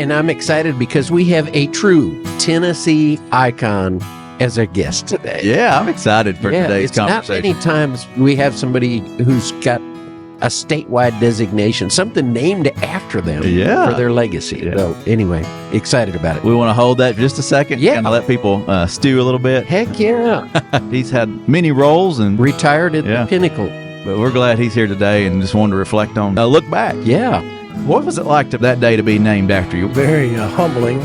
and I'm excited because we have a true Tennessee icon as a guest today. Yeah, I'm excited for today's conversation. Not many times we have somebody who's got a statewide designation, something named after them for their legacy. Yeah. So anyway, excited about it. We want to hold that for just a second. Yeah. Kind of let people stew a little bit. Heck yeah. He's had many roles and Retired at the pinnacle. But we're glad he's here today and just wanted to reflect on look back. Yeah. What was it like that day to be named after you? Very humbling.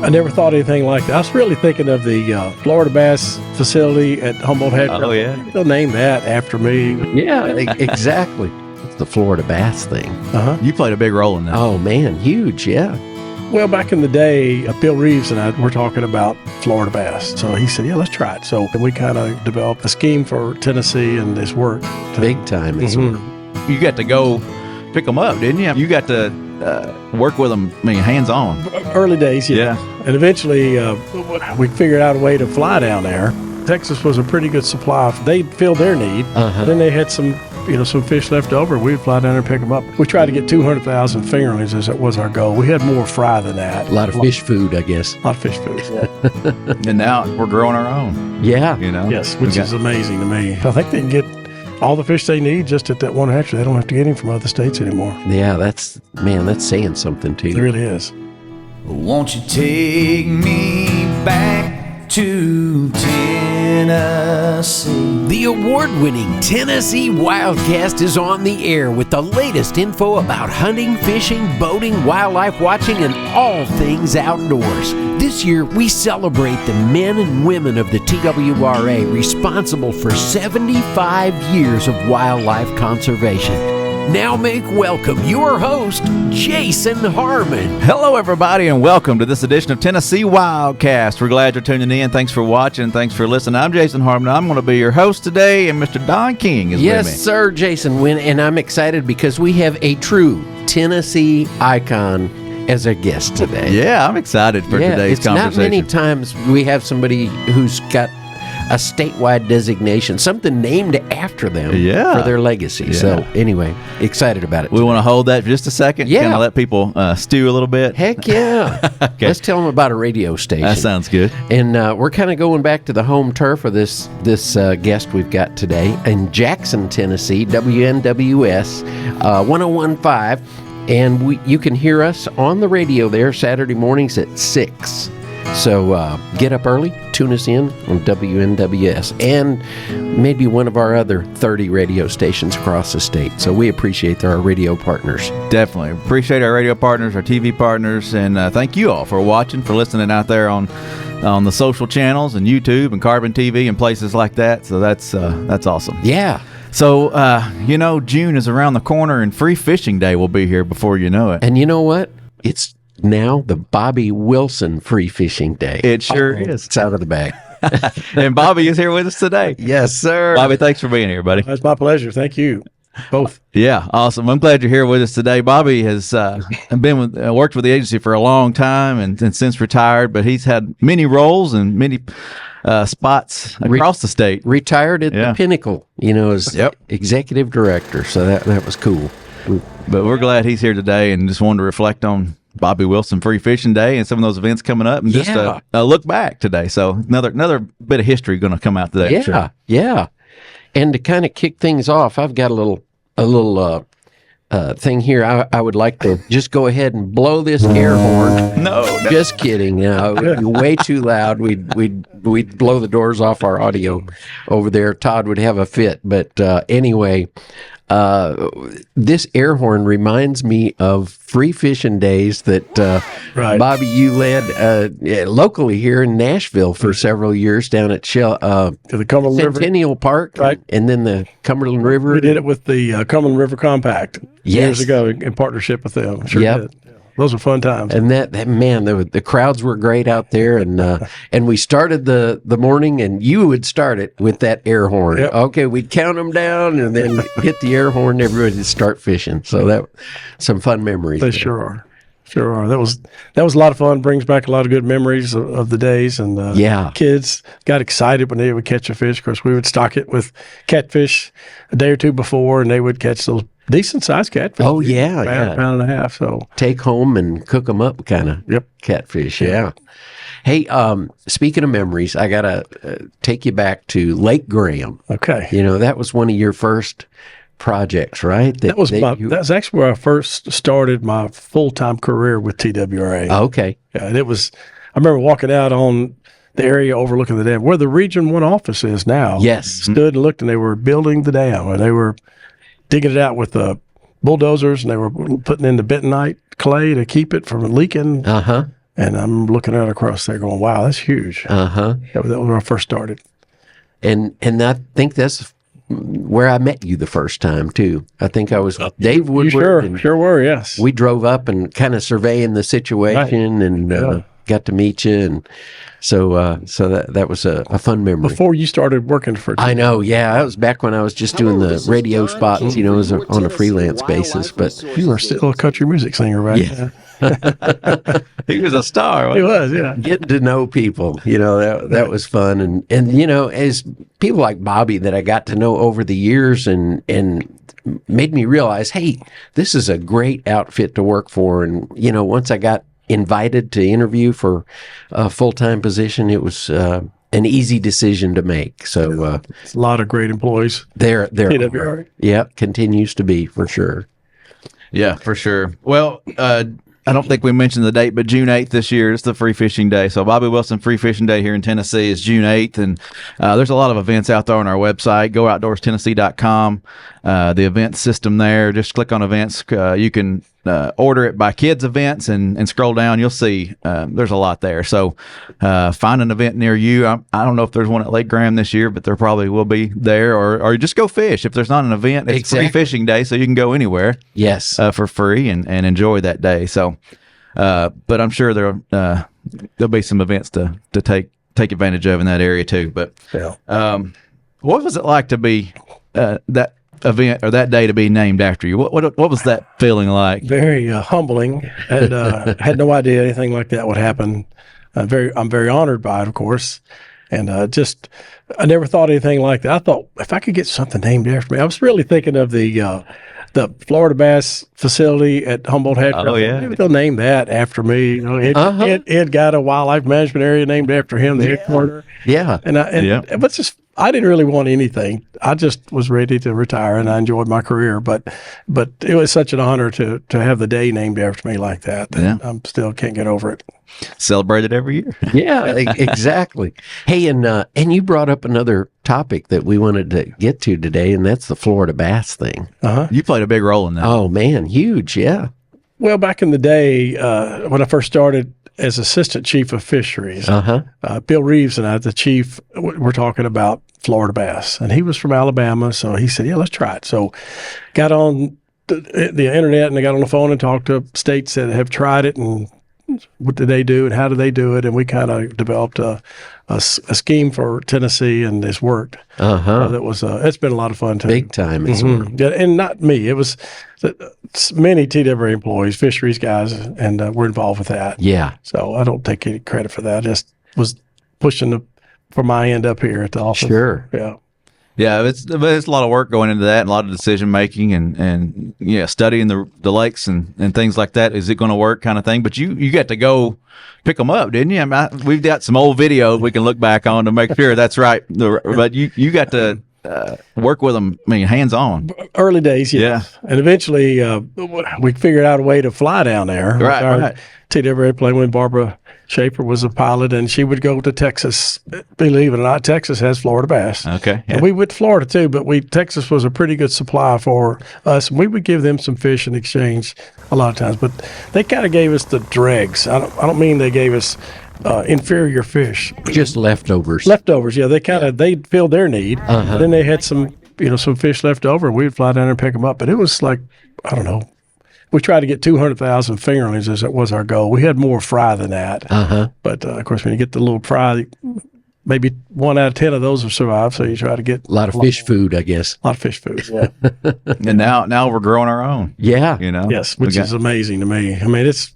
I never thought anything like that. I was really thinking of the Florida Bass facility at Humboldt Headquarters. Oh, yeah. They'll name that after me. Yeah, exactly. It's the Florida Bass thing. Uh-huh. You played a big role in that. Oh, man, huge, yeah. Well, back in the day, Bill Reeves and I were talking about Florida Bass. So he said, yeah, let's try it. So we kind of developed a scheme for Tennessee and this work. Big time. You got to go pick them up, didn't you? You got to work with them, hands-on. Early days, yeah. And eventually, we figured out a way to fly down there. Texas was a pretty good supply. They filled their need. Then they had some fish left over. We'd fly down there and pick them up. We tried to get 200,000 fingerlings as it was our goal. We had more fry than that. A lot of fish food, I guess. A lot of fish food. And now we're growing our own. Yeah. Yes, which is amazing to me. I think they can get all the fish they need just at that one hatchery. They don't have to get them from other states anymore. Yeah, that's saying something to you. It really is. Won't you take me back to Tennessee? The award-winning Tennessee WildCast is on the air with the latest info about hunting, fishing, boating, wildlife watching, and all things outdoors. This year, we celebrate the men and women of the TWRA responsible for 75 years of wildlife conservation. Now make welcome your host, Jason Harmon. Hello, everybody, and welcome to this edition of Tennessee WildCast. We're glad you're tuning in. Thanks for watching. Thanks for listening. I'm Jason Harmon. I'm going to be your host today, and Mr. Don King is with me. Yes, sir, Jason. And I'm excited because we have a true Tennessee icon as a guest today. Yeah, I'm excited for today's conversation. Not many times we have somebody who's got a statewide designation, something named after them for their legacy. Yeah. So anyway, excited about it. We want to hold that for just a second. Yeah. Kind of let people stew a little bit. Heck yeah. Okay. Let's tell them about a radio station. That sounds good. And we're kind of going back to the home turf of this guest we've got today in Jackson, Tennessee, WNWS 101.5. And you can hear us on the radio there Saturday mornings at 6. So get up early, tune us in on WNWS and maybe one of our other 30 radio stations across the state. So we appreciate our radio partners. Definitely. Appreciate our radio partners, our TV partners, and thank you all for watching, for listening out there on the social channels and YouTube and Carbon TV and places like that. So that's awesome. Yeah. So, June is around the corner and Free Fishing Day will be here before you know it. And you know what? It's now the Bobby Wilson Free Fishing Day. It sure is. It's out of the bag. And Bobby is here with us today. Yes, sir. Bobby, thanks for being here, buddy. It's my pleasure. Thank you. Both. Yeah, awesome. I'm glad you're here with us today. Bobby has worked with the agency for a long time and since retired, but he's had many roles and many spots across the state. Retired at the pinnacle, as executive director. So that was cool. But we're glad he's here today and just wanted to reflect on Bobby Wilson Free Fishing Day and some of those events coming up and just look back today. So another bit of history going to come out today. Yeah, sure. Yeah. And to kind of kick things off, I've got a little thing here. I would like to just go ahead and blow this air horn. No. Just kidding. No, it would be way too loud. We'd blow the doors off our audio over there. Todd would have a fit. But anyway, this air horn reminds me of free fishing days that Bobby, you led locally here in Nashville for several years down at to the Cumberland Centennial Park, and then the Cumberland River. We did it with the Cumberland River Compact years ago in partnership with them. Sure did. Those were fun times. And that man, the crowds were great out there, and we started the morning, and you would start it with that air horn. Yep. Okay, we'd count them down, and then hit the air horn. Everybody would start fishing. So that some fun memories. They sure are. Sure are. That was a lot of fun. Brings back a lot of good memories of the days. And kids got excited when they would catch a fish. Of course, we would stock it with catfish a day or two before, and they would catch those decent sized catfish. Oh, yeah, yeah. Pound and a half. So Take home and cook them up kind of catfish. Yeah. Hey, speaking of memories, I got to take you back to Lake Graham. okay. That was one of your first projects, right? That's actually where I first started my full time career with TWRA. Okay. Yeah, and I remember walking out on the area overlooking the dam, where the Region 1 office is now. Yes. Stood and looked, and they were building the dam, and they were digging it out with bulldozers, and they were putting in the bentonite clay to keep it from leaking. Uh-huh. And I'm looking out across there going, wow, that's huge. Uh-huh. That was where I first started. And I think that's where I met you the first time, too. I think I was with Dave Woodward. You sure were, yes. We drove up and kind of surveying the situation and got to meet you. And so that was a fun memory. Before you started working for I know, yeah. That was back when I was just doing the radio spots, as on a freelance basis. But you were still a country music singer, right? Yeah. He was a star. He was, yeah. Getting to know people, that was fun. And as people like Bobby that I got to know over the years and made me realize, hey, this is a great outfit to work for. And, once I got invited to interview for a full-time position, it was an easy decision to make. So it's a lot of great employees. There TWRA. Yeah, continues to be for sure. Yeah, for sure. Well, I don't think we mentioned the date, but June 8th this year is the Free Fishing Day. So Bobby Wilson Free Fishing Day here in Tennessee is June 8th. And there's a lot of events out there on our website, gooutdoorstennessee.com. The event system there, just click on events. You can order it by kids events and scroll down. You'll see there's a lot there. So find an event near you. I don't know if there's one at Lake Graham this year, but there probably will be there. Or just go fish. If there's not an event, it's Free Fishing Day, so you can go anywhere. Yes. For free and enjoy that day. So, but I'm sure there'll be some events to take advantage of in that area too. But what was it like to be that event or that day to be named after you? What was that feeling like? Very humbling, and had no idea anything like that would happen. I'm very honored by it, of course, and I never thought anything like that. I thought if I could get something named after me, I was really thinking of the Florida Bass facility at Humboldt Headquarters. Oh, yeah. Maybe they'll name that after me. Ed got a wildlife management area named after him, the headquarters. Yeah. But I didn't really want anything. I just was ready to retire, and I enjoyed my career. But it was such an honor to have the day named after me like that. I still can't get over it. Celebrated every year. Yeah, exactly. Hey, and you brought up another topic that we wanted to get to today, and that's the Florida bass thing. You played a big role in that. Oh man, huge, yeah. Well, back in the day, when I first started as assistant chief of fisheries, Bill Reeves and I, the chief, were talking about Florida bass, and he was from Alabama, so he said, "Yeah, let's try it." So, got on the internet and I got on the phone and talked to states that have tried it and what did they do and how do they do it, and we kind of developed a scheme for Tennessee, and it's worked. It's been a lot of fun too. Big time. Yeah, and not me. It was many TWRA employees, fisheries guys, and we're involved with that. Yeah. So I don't take any credit for that. I just was pushing for my end up here at the office. Sure. Yeah. Yeah, it's a lot of work going into that, and a lot of decision making, and studying the lakes and things like that. Is it going to work, kind of thing? But you got to go pick them up, didn't you? I mean, we've got some old videos we can look back on to make sure that's right. But you got to work with them. I mean, hands on. Early days, yeah. And eventually, we figured out a way to fly down there. Right. TWRA plane when Barbara Schaefer was a pilot, and she would go to Texas. Believe it or not, Texas has Florida bass. Okay. Yeah. And we went to Florida too, but Texas was a pretty good supply for us. We would give them some fish in exchange a lot of times, but they kind of gave us the dregs. I don't mean they gave us inferior fish. Just leftovers. Leftovers, yeah. They filled their need. Then they had some fish left over, and we'd fly down there and pick them up. But it was like, I don't know. We tried to get 200,000 fingerlings as that was our goal. We had more fry than that. But, of course, when you get the little fry, maybe 1 out of 10 of those have survived. So you try to get a lot of fish food, I guess. A lot of fish food, yeah. And now we're growing our own. Yeah. Yes, which is amazing to me. I mean, it's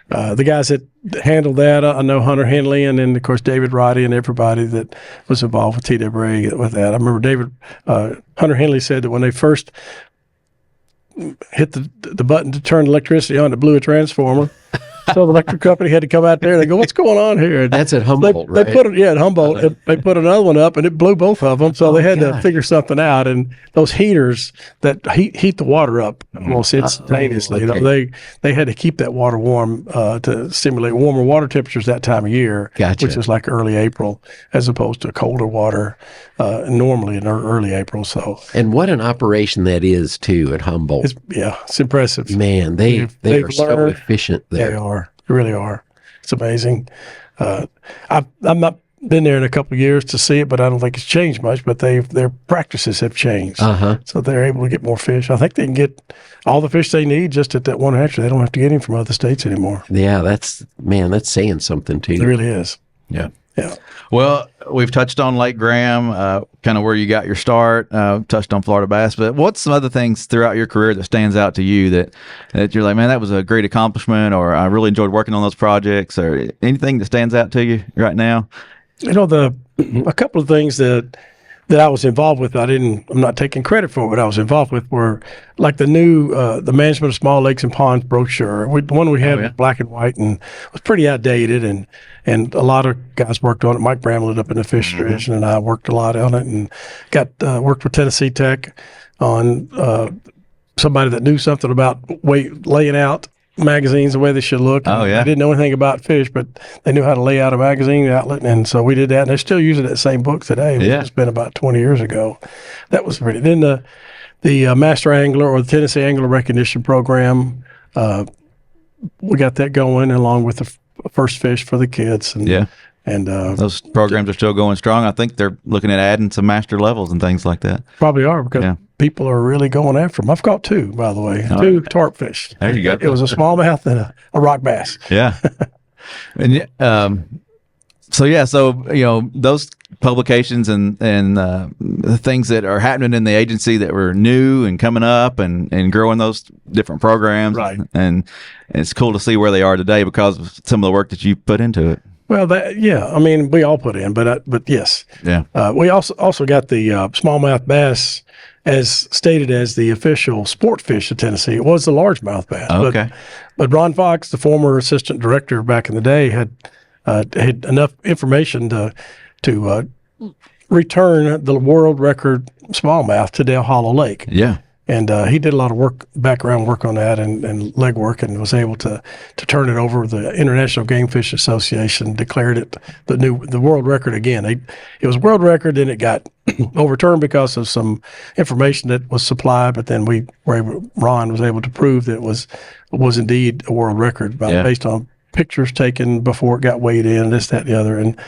the guys that handled that. I know Hunter Henley, and then, of course, David Roddy and everybody that was involved with TWRA with that. I remember Hunter Henley said that when they first hit the button to turn electricity on. It blew a transformer. So the electric company had to come out there and they go, "What's going on here?" And That's at Humboldt, right? They put it, at Humboldt. They put another one up, and it blew both of them. So they had to figure something out. And those heaters that heat the water up almost instantaneously. okay. They had to keep that water warm to stimulate warmer water temperatures that time of year, Gotcha. which is like early April, as opposed to colder water normally in early April. So, And what an operation that is too at Humboldt. it's impressive. Man, they They've are so learned. efficient there. They are. They really are. It's amazing. I've not been there in a couple of years to see it, but I don't think it's changed much. But their practices have changed, so they're able to get more fish. I think they can get all the fish they need just at that one hatchery. They don't have to get any from other states anymore. Yeah, that's saying something too. It really is. Yeah. Yeah. Well, we've touched on Lake Graham, kind of where you got your start, touched on Florida bass, but what's some other things throughout your career that stands out to you that you're like, man, that was a great accomplishment, or I really enjoyed working on those projects, or anything that stands out to you right now? A couple of things that I was involved with, I'm not taking credit for, but I was involved with were like the new, the Management of Small Lakes and Ponds brochure. The one we had was black and white and was pretty outdated, and a lot of guys worked on it. Mike Bramlett up in the Fisheries and I worked a lot on it, and worked with Tennessee Tech on somebody that knew something about laying out magazines the way they should look. Oh, yeah. I didn't know anything about fish, but they knew how to lay out a magazine outlet, and so we did that. And they're still using that same book today. It's been about 20 years ago. That was pretty. Then the Master Angler or the Tennessee Angler Recognition Program, we got that going along with the first fish for the kids. And those programs are still going strong. I think they're looking at adding some master levels and things like that. Probably are, because people are really going after them. I've caught two, by the way, two tarp fish. There you go. It was a smallmouth and a rock bass. Yeah. And so those publications and the things that are happening in the agency that were new and coming up and growing those different programs. Right. And it's cool to see where they are today because of some of the work that you put into it. Well, I mean, we all put in, but yes. Yeah. We also got the smallmouth bass as stated as the official sport fish of Tennessee. It was the largemouth bass. Okay. But Ron Fox, the former assistant director back in the day, had enough information to return the world record smallmouth to Dale Hollow Lake. Yeah. And he did a lot of background work on that and leg work, and was able to turn it over. The International Game Fish Association declared it the world record again. It was world record, then it got overturned because of some information that was supplied. But then Ron was able to prove that it was indeed a world record based on pictures taken before it got weighed in, this, that, and the other, and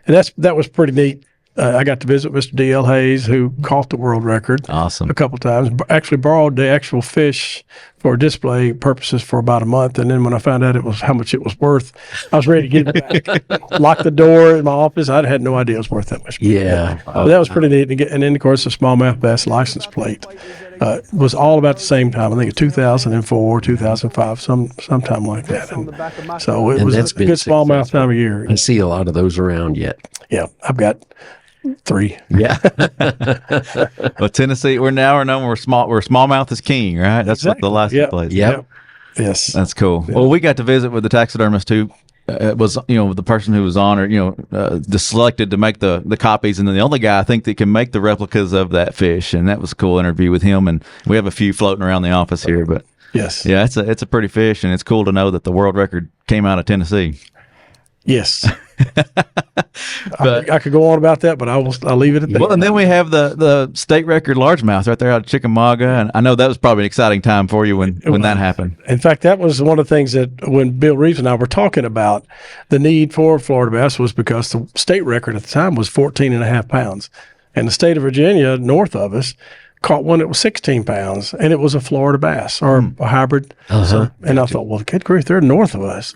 that was pretty neat. I got to visit Mr. D.L. Hayes, who caught the world record Awesome. a couple of times. Actually borrowed the actual fish for display purposes for about a month. And then when I found out how much it was worth, I was ready to get it back. Locked the door in my office. I had no idea it was worth that much money. Yeah. But that was pretty neat. And then, of course, the smallmouth bass license plate was all about the same time. I think 2004, 2005, sometime like that. And so it was a good smallmouth time of year. I see a lot of those around yet. Yeah, I've got 3. Yeah. Well, Tennessee, we're known we're smallmouth is king, right? That's Exactly. what the license plate is. Yep. Yes. That's cool. Yeah. Well, we got to visit with the taxidermist who was, the person who was honored, selected to make the copies, and then the only guy I think that can make the replicas of that fish, and that was a cool interview with him. And we have a few floating around the office here, but yes, yeah, it's a pretty fish, and it's cool to know that the world record came out of Tennessee. Yes. I could go on about that, but I'll leave it at that. Well, and then we have the state record largemouth right there out of Chickamauga, and I know that was probably an exciting time for you when that happened. In fact, that was one of the things that when Bill Reeves and I were talking about the need for Florida bass was because the state record at the time was 14.5 pounds, and the state of Virginia north of us caught one that was 16 pounds, and it was a Florida bass or a hybrid. And I thought, well, good grief, they're north of us.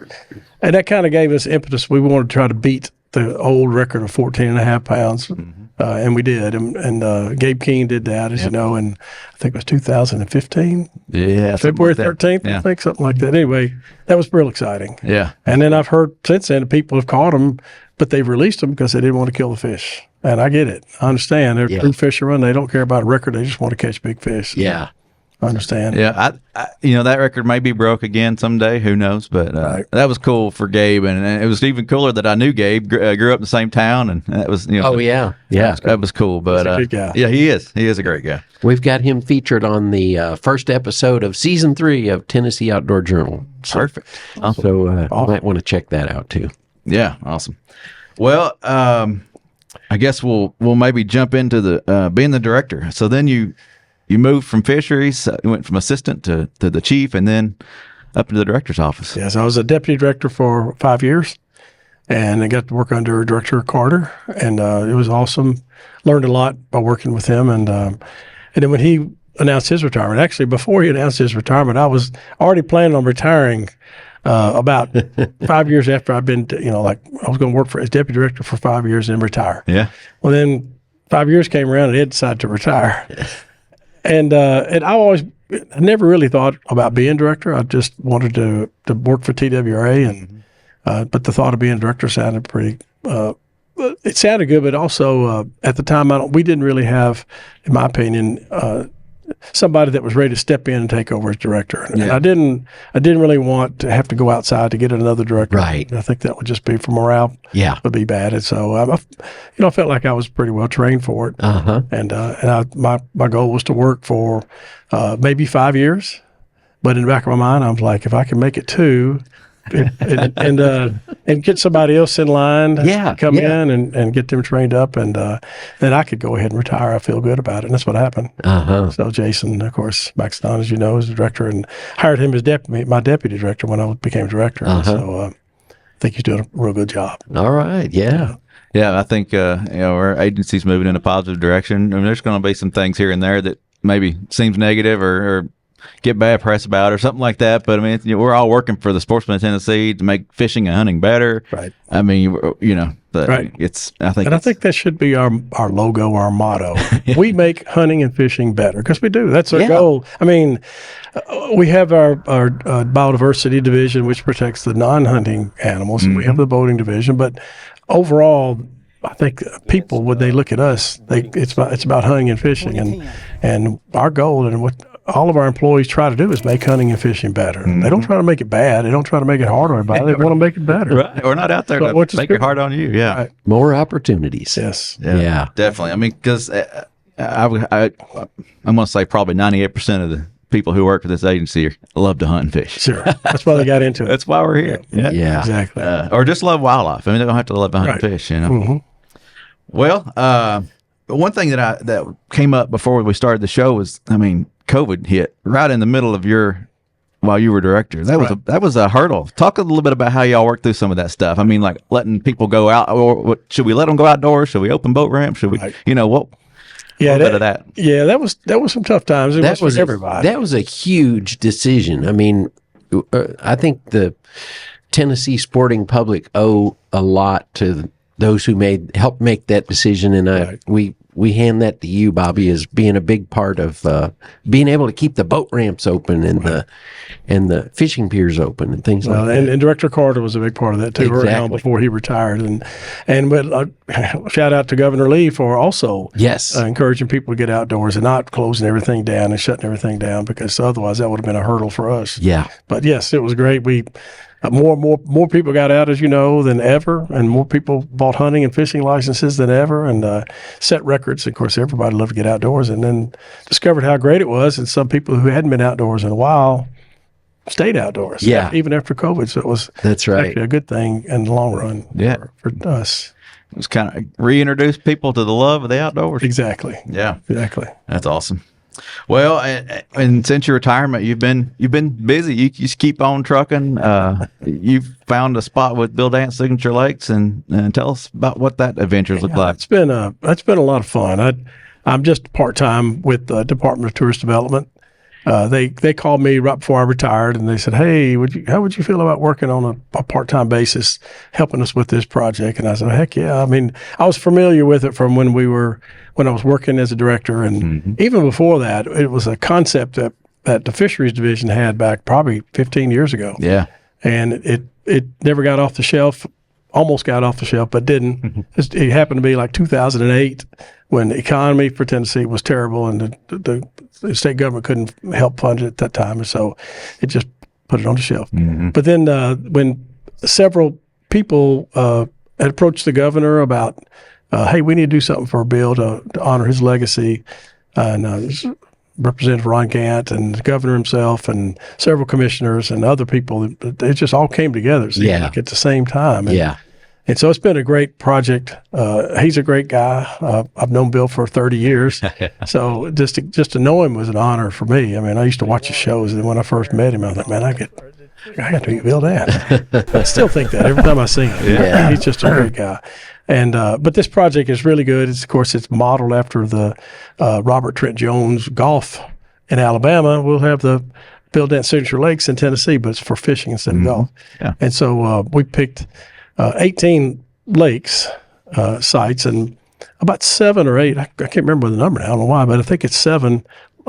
And that kind of gave us impetus. We wanted to try to beat the old record of 14.5 pounds, and we did. And Gabe Keene did that, as you know, and I think it was 2015. Yeah. February 13th, I think, something like that. Anyway, that was real exciting. Yeah. And then I've heard since then that people have caught them, but they've released them because they didn't want to kill the fish. And I get it. I understand. They're true fishermen. They don't care about a record. They just want to catch big fish. Yeah. I understand. Yeah, that record may be broke again someday. Who knows? But that was cool for Gabe, and it was even cooler that I knew Gabe. Grew up in the same town, and that was Oh yeah, that was cool. But He's a good guy. yeah, he is a great guy. we've got him featured on the first episode of season 3 of Tennessee Outdoor Journal. Perfect. Awesome. So you might want to check that out too. Yeah, awesome. Well, I guess we'll maybe jump into the being the director. So then you moved from Fisheries, you went from assistant to the chief, and then up into the director's office. Yes, I was a deputy director for 5 years, and I got to work under Director Carter, and it was awesome. Learned a lot by working with him, and then when he announced his retirement, actually before he announced his retirement, I was already planning on retiring. About 5 years after I've been, I was going to work as deputy director for 5 years and then retire. Yeah. Well, then 5 years came around and Ed decided to retire. And I never really thought about being director. I just wanted to work for TWRA, and but the thought of being director sounded pretty. It sounded good, but also at the time we didn't really have, in my opinion, somebody that was ready to step in and take over as director. And I didn't really want to have to go outside to get another director. Right. I think that would just be for morale. Yeah. Would be bad. And so I felt like I was pretty well trained for it. Uh-huh. And my goal was to work for maybe 5 years. But in the back of my mind, I was like, if I can make it 2 and get somebody else in line to come in and get them trained up, and then I could go ahead and retire. I feel good about it. And that's what happened. Uh-huh. So Jason, of course, Maxton, as you know, is the director, and hired him as my deputy director when I became director. Uh-huh. So I think he's doing a real good job. All right. Yeah. Yeah, I think our agency's moving in a positive direction. I mean, there's going to be some things here and there that maybe seems negative or get bad press about or something like that. But I mean, we're all working for the sportsmen of Tennessee to make fishing and hunting better. Right. I mean, but Right. I think that should be our logo, our motto. We make hunting and fishing better, because we do. That's our goal. I mean, we have our biodiversity division, which protects the non-hunting animals. Mm-hmm. We have the boating division, but overall, I think people, when they look at us, it's about hunting and fishing, and our goal and what all of our employees try to do is make hunting and fishing better. Mm-hmm. They don't try to make it bad. They don't try to make it hard on everybody. They want to make it better. Right. We're not out there to make it hard on you. Yeah. Right. More opportunities. Yes. Yeah. Definitely. I mean, because I'm going to say probably 98% of the people who work for this agency love to hunt and fish. Sure. That's why they got into it. That's why we're here. Yeah. Exactly. Or just love wildlife. I mean, they don't have to love to hunt and fish, Mm-hmm. Well, one thing that came up before we started the show was, I mean, COVID hit right in the middle of while you were director. That was a hurdle. Talk a little bit about how y'all worked through some of that stuff. I mean, like letting people go out, or should we let them go outdoors? Should we open boat ramps? Should we, what? Yeah, bit of that. Yeah, that was some tough times. That was everybody. That was a huge decision. I mean, I think the Tennessee sporting public owe a lot to those who helped make that decision, and we hand that to you, Bobby, as being a big part of being able to keep the boat ramps open and the fishing piers open and things like that. And Director Carter was a big part of that too. Exactly. Early on before he retired, and shout out to Governor Lee for also encouraging people to get outdoors and not closing everything down and shutting everything down, because otherwise that would have been a hurdle for us. Yeah. But yes, it was great. We more people got out, as you know, than ever, and more people bought hunting and fishing licenses than ever, and set records. Of course, everybody loved to get outdoors, and then discovered how great it was. And some people who hadn't been outdoors in a while stayed outdoors. Yeah, even after COVID. So it was actually a good thing in the long run. Yeah, for us. It was kind of reintroduce people to the love of the outdoors. Exactly. Yeah, exactly. That's awesome. Well, and since your retirement, you've been busy. You just keep on trucking. You've found a spot with Bill Dance Signature Lakes, and tell us about what that adventures look like. It's been a lot of fun. I'm just part-time with the Department of Tourist Development. They called me right before I retired, and they said, "Hey, how would you feel about working on a part-time basis, helping us with this project?" And I said, "Heck yeah!" I mean, I was familiar with it from when I was working as a director, and even before that, it was a concept that the Fisheries division had back probably 15 years ago. Yeah, and it never got off the shelf. Almost got off the shelf, but didn't. It happened to be like 2008 when the economy for Tennessee was terrible, and the the state government couldn't help fund it at that time, and so it just put it on the shelf. Mm-hmm. But then when several people had approached the governor about, hey, we need to do something for Bill to honor his legacy, and Representative Ron Gant and the governor himself and several commissioners and other people, it just all came together like at the same time. And so it's been a great project. He's a great guy. I've known Bill for 30 years. So just to know him was an honor for me. I mean, I used to watch his shows, and when I first met him, I was like, man, I got to meet Bill Dan. I still think that every time I see him. Yeah. He's just a great guy. And but this project is really good. Of course, it's modeled after the Robert Trent Jones golf in Alabama. We'll have the Bill Dent Signature Lakes in Tennessee, but it's for fishing instead of golf. Yeah. And so we picked 18 lakes sites, and about 7 or 8. I can't remember the number now. I don't know why, but I think it's 7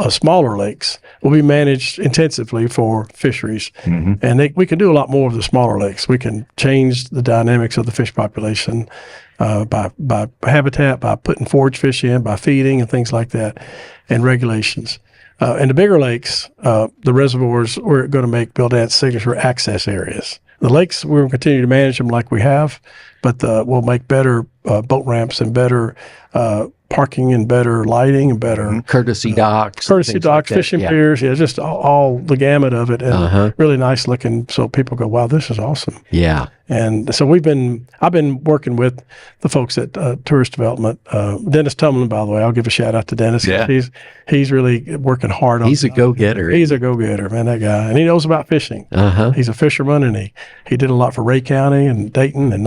smaller lakes will be managed intensively for fisheries. And we can do a lot more with the smaller lakes. We can change the dynamics of the fish population by habitat, by putting forage fish in, by feeding and things like that, and regulations. And the bigger lakes, the reservoirs, we're going to make Bill Dant's signature access areas. The lakes, we're going to continue to manage them like we have, but we'll make better boat ramps and better parking and better lighting and better courtesy docks, fishing piers, just all the gamut of it, and really nice looking. So people go, "Wow, this is awesome!" Yeah. And so I've been working with the folks at Tourist Development. Dennis Tumlin, by the way, I'll give a shout out to Dennis. Yeah. He's really working hard on. He's a go-getter. He's a go-getter, man, that guy, and he knows about fishing. He's a fisherman, and he did a lot for Ray County and Dayton and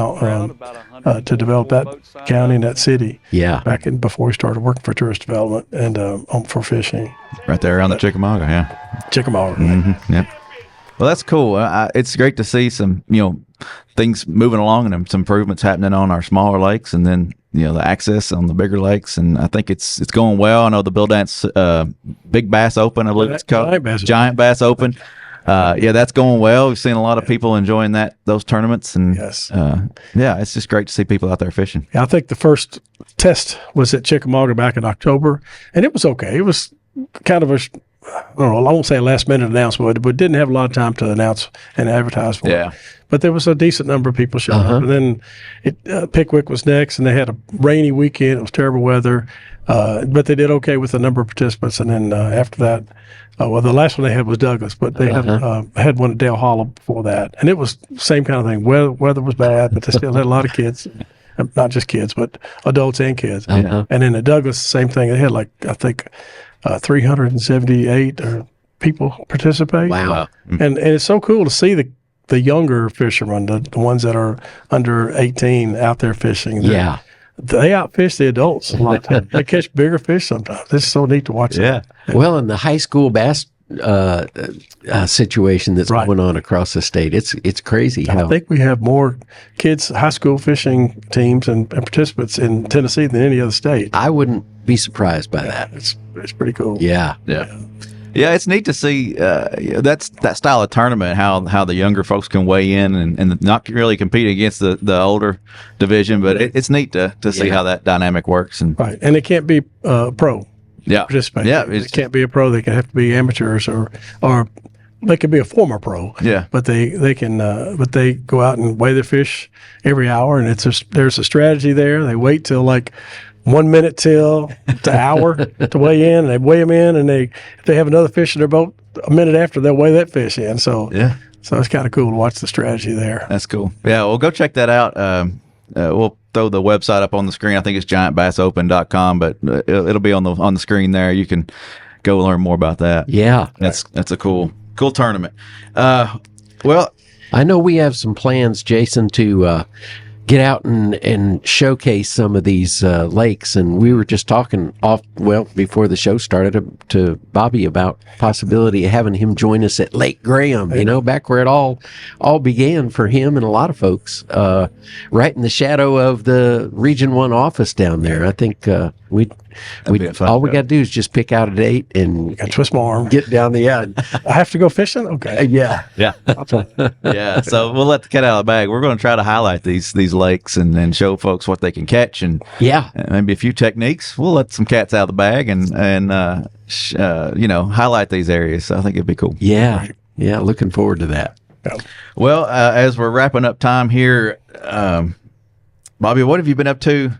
to develop that county and that city. Yeah. Before he started working for Tourist Development and for fishing. Right there around the Chickamauga, yeah. Chickamauga. Yeah. Well, that's cool. It's great to see some, things moving along and some improvements happening on our smaller lakes, and then the access on the bigger lakes. And I think it's going well. I know the Bill Dance Big Bass Open, I believe it's called Giant Bass Open. That's going well. We've seen a lot of people enjoying those tournaments, and it's just great to see people out there fishing. Yeah, I think the first test was at Chickamauga back in October, and it was okay. It was kind of I won't say a last minute announcement, but didn't have a lot of time to announce and advertise for it. But there was a decent number of people showing up. And then Pickwick was next, and they had a rainy weekend. It was terrible weather, but they did okay with the number of participants. And then after that, the last one they had was Douglas, but they had one at Dale Hollow before that. And it was the same kind of thing. Weather was bad, but they still had a lot of kids. Not just kids, but adults and kids. And then at Douglas, same thing. They had I think 378 people participate. Wow. And it's so cool to see the younger fishermen, the ones that are under 18 out there fishing. They outfish the adults a lot of times. They catch bigger fish sometimes. It's so neat to watch that. Well, in the high school bass situation that's going on across the state, it's crazy. I think we have more kids, high school fishing teams and participants in Tennessee than any other state. I wouldn't be surprised by that. It's pretty cool. Yeah, it's neat to see that style of tournament, how the younger folks can weigh in and not really compete against the older division, but it's neat to see how that dynamic works. And it can't be pro. Participate. It can't be a pro. They can have to be amateurs or they could be a former pro. But they can but they go out and weigh their fish every hour, and there's a strategy there. They wait till 1 minute to hour to weigh in, and they weigh them in, and if they have another fish in their boat a minute after, they'll weigh that fish in. So it's kind of cool to watch the strategy there. That's cool. Yeah, well, go check that out. We'll throw the website up on the screen. I think it's giantbassopen.com, but it'll be on the screen there. You can go learn more about that. Yeah, that's a cool tournament. Well, I know we have some plans, Jason, to get out and showcase some of these lakes. And we were just talking before the show started to Bobby about possibility of having him join us at Lake Graham, back where it all began for him and a lot of folks, right in the shadow of the Region 1 office down there. I think we'd That'd be a fun all we show. got to do is just pick out a date and I twist my arm. get down the end. I have to go fishing? Okay. Yeah. Yeah. Yeah. So we'll let the cat out of the bag. We're going to try to highlight these lakes and show folks what they can catch and Yeah. maybe a few techniques. We'll let some cats out of the bag and highlight these areas. So I think it'd be cool. Yeah. Yeah. Looking forward to that. Well, as we're wrapping up time here, Bobby, what have you been up to?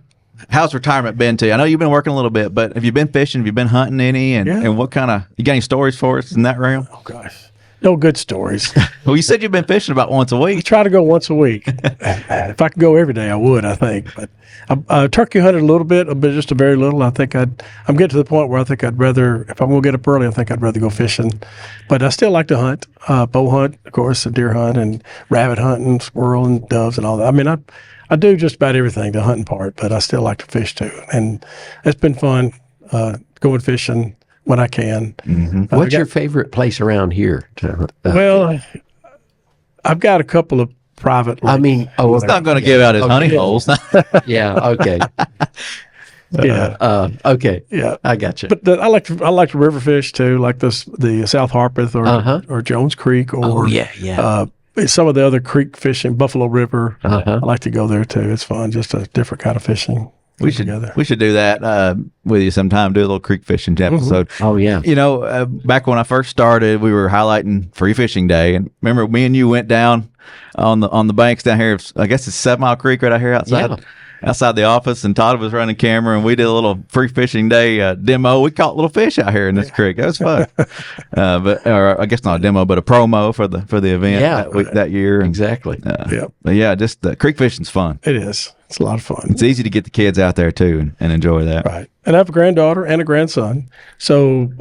How's retirement been to you? I know you've been working a little bit, but have you been fishing? Have you been hunting any? And what kind of, you got any stories for us in that realm? Oh, gosh. No good stories. Well, you said you've been fishing about once a I week. try to go once a week. If I could go every day, I would, I think. But I turkey hunted a little bit, but just a very little. I'm getting to the point where I think I'd rather, if I'm going to get up early, I think I'd rather go fishing. But I still like to hunt, bow hunt, of course, a deer hunt, and rabbit hunting, squirrel and doves and all that. I mean, I do just about everything, the hunting part, but I still like to fish too. And it's been fun going fishing when I can. Mm-hmm. What's your favorite place around here? Well, I've got a couple of private lakes. I mean, He's not going to give out his honey holes. yeah. Okay. Yeah. Okay. Yeah. I got you. But I like to river fish too, like the South Harpeth or Jones Creek or some of the other creek fishing, Buffalo River. I like to go there too. It's fun, just a different kind of fishing. We should do that with you sometime. Do a little creek fishing episode. Oh yeah. Back when I first started, we were highlighting Free Fishing Day, and remember me and you went down on the banks down here. I guess it's 7 Mile Creek right out here outside the office, and Todd was running camera, and we did a little Free Fishing Day demo. We caught little fish out here in this creek. That was fun. Or I guess not a demo, but a promo for the event that year. Exactly. But yeah, just creek fishing's fun. It is. It's a lot of fun. It's easy to get the kids out there too and enjoy that. Right. And I have a granddaughter and a grandson, so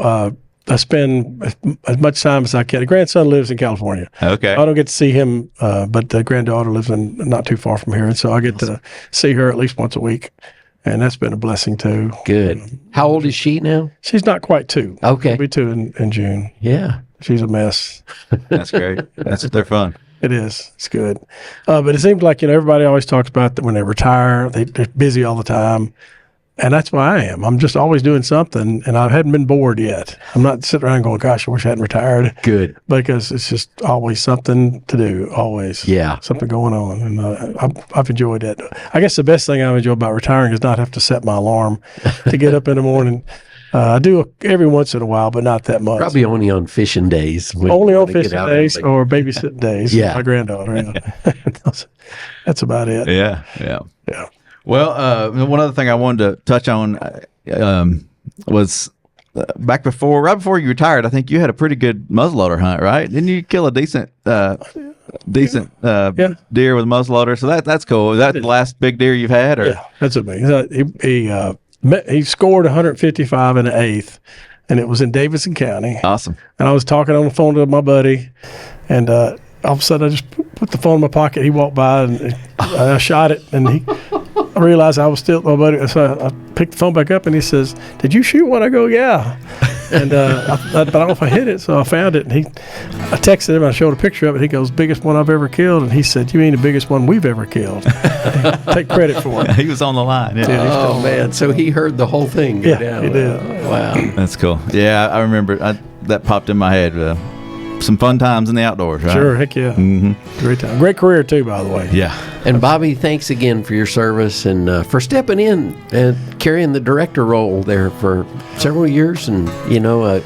I spend as much time as I can. The grandson lives in California. Okay. I don't get to see him, but the granddaughter lives not too far from here, and so I get to see her at least once a week, and that's been a blessing too. Good. How old is she now? She's not quite 2. Okay. She'll be 2 in June. Yeah. She's a mess. That's great. They're fun. It is. It's good. But it seems like, everybody always talks about that when they retire, they're busy all the time. And that's why I am. I'm just always doing something, and I hadn't been bored yet. I'm not sitting around going, gosh, I wish I hadn't retired. Good. Because it's just always something to do, always. Yeah. Something going on. And I've enjoyed it. I guess the best thing I enjoy about retiring is not have to set my alarm to get up in the morning. I do every once in a while, but not that much. Probably only on fishing days. Only on fishing days or babysitting days. Yeah. My granddaughter. Yeah. That's about it. Yeah. Well, one other thing I wanted to touch on was right before you retired. I think you had a pretty good muzzleloader hunt, right? Didn't you kill a decent deer with muzzleloader? So that's cool. Is that the last big deer you've had? Or? Yeah, that's amazing. He scored 155 in the eighth, and it was in Davidson County. Awesome. And I was talking on the phone to my buddy, and all of a sudden I just put the phone in my pocket. He walked by, and I shot it, and I realized I was still my buddy. So I picked the phone back up, and he says, "Did you shoot one?" I go, "Yeah." And but I don't know if I hit it, so I found it. And I texted him. I showed a picture of it. He goes, "Biggest one I've ever killed." And he said, "You mean the biggest one we've ever killed?" Take credit for it. He was on the line. Yeah. Oh man! So he heard the whole thing go down. He did. Wow, that's cool. Yeah, I remember that popped in my head. Some fun times in the outdoors, right? Sure, heck yeah. Mm-hmm. Great time. Great career too, by the way. Yeah. And Bobby, thanks again for your service and for stepping in and carrying the director role there for several years and,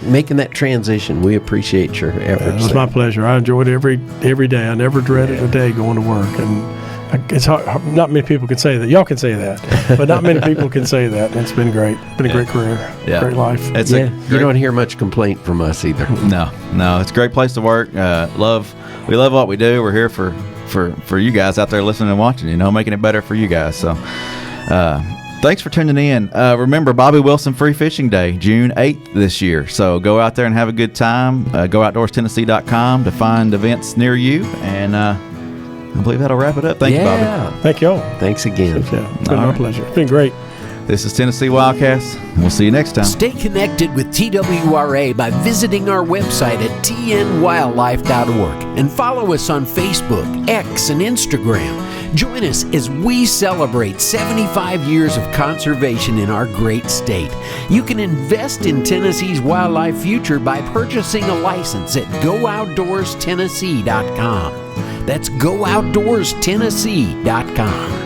making that transition. We appreciate your efforts. It was my pleasure. I enjoyed it every day. I never dreaded a day going to work. And it's hard. Not many people can say that. Y'all can say that, but not many people can say that. And it's been great. Been a great career. Yeah. Great life. You don't hear much complaint from us either. No. It's a great place to work. We love what we do. We're here for you guys out there listening and watching, making it better for you guys. So, thanks for tuning in. Remember, Bobby Wilson Free Fishing Day, June 8th this year. So go out there and have a good time. Go outdoorstennessee.com to find events near you. And I believe that'll wrap it up. Thank you, Bobby. Thank y'all. Thanks again. It's been my pleasure. It's been great. This is Tennessee WildCast, and we'll see you next time. Stay connected with TWRA by visiting our website at tnwildlife.org and follow us on Facebook, X, and Instagram. Join us as we celebrate 75 years of conservation in our great state. You can invest in Tennessee's wildlife future by purchasing a license at GoOutdoorsTennessee.com. That's GoOutdoorsTennessee.com.